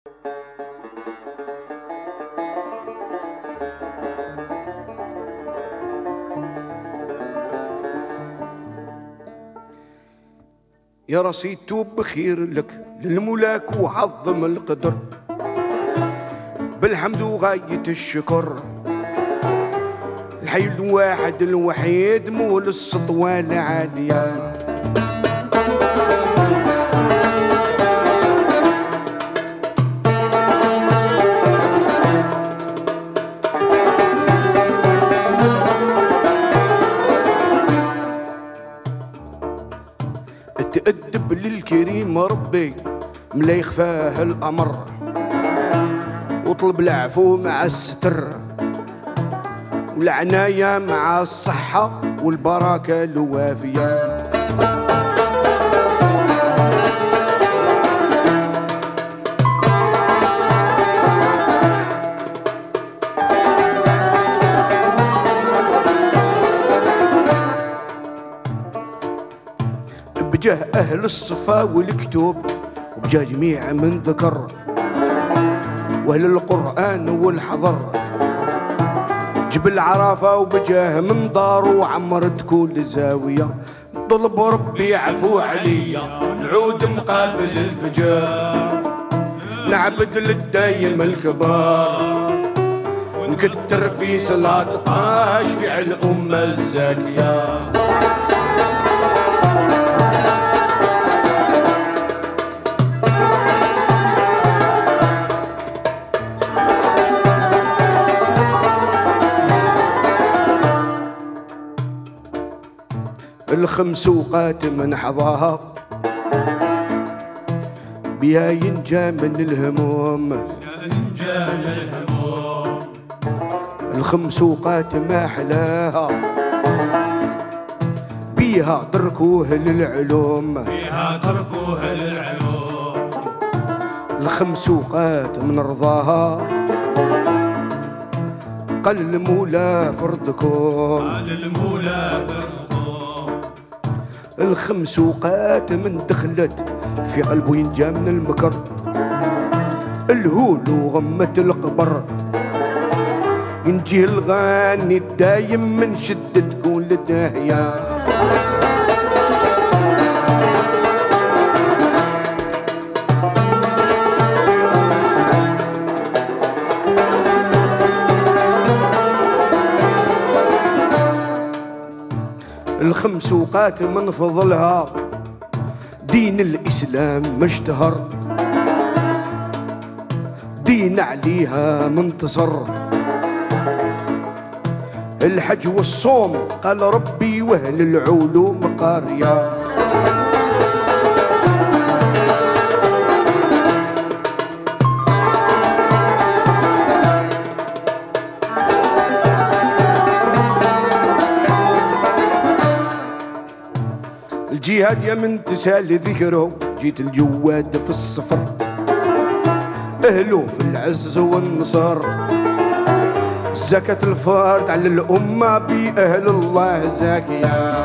يا راسي توب بخير لك للملاك وعظم القدر، بالحمد وغاية الشكر. الحي الواحد الوحيد مول السطوة العالية، تأدب للكريم ربي ملا يخفاه الأمر، وطلب العفو مع الستر والعناية مع الصحة والبركة الوافية. بجاه أهل الصفا والكتب وبجاه جميع من ذكر، وأهل القرآن والحضر، جبل عرفة وبجاه من دار وعمرت كل زاوية. طلب ربي عفو عليا نعود مقابل الفجر، نعبد للدايم الكبار، نكتر في صلاة طاش في الأمة الزاكية. الخمس وقات من حظاها بها ينجى من الهموم، الخمس وقات ما حلاها بيها تركوه للعلوم، الخمس وقات من رضاها قال المولى فرضكم، الخمس وقات من دخلت في قلبه ينجى من المكر، الهول وغمة القبر ينجيه الغاني الدايم من شدة تكون للداهية. الخمس وقات من فضلها دين الإسلام مشتهر، دين عليها منتصر، الحج والصوم قال ربي واهل العلوم قارية. الجهاد يا من تسال ذكره جيت الجواد في الصفر، أهله في العز والنصر، زكاة الفرد على الأمة بأهل الله زاكية.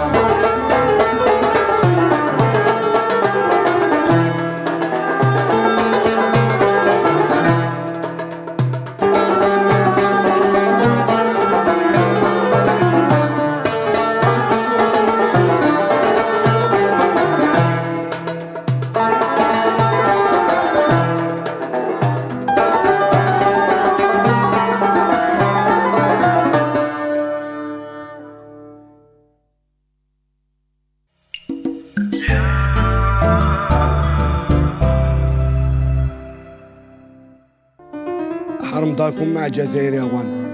حرم داركم مع جزائر يابان.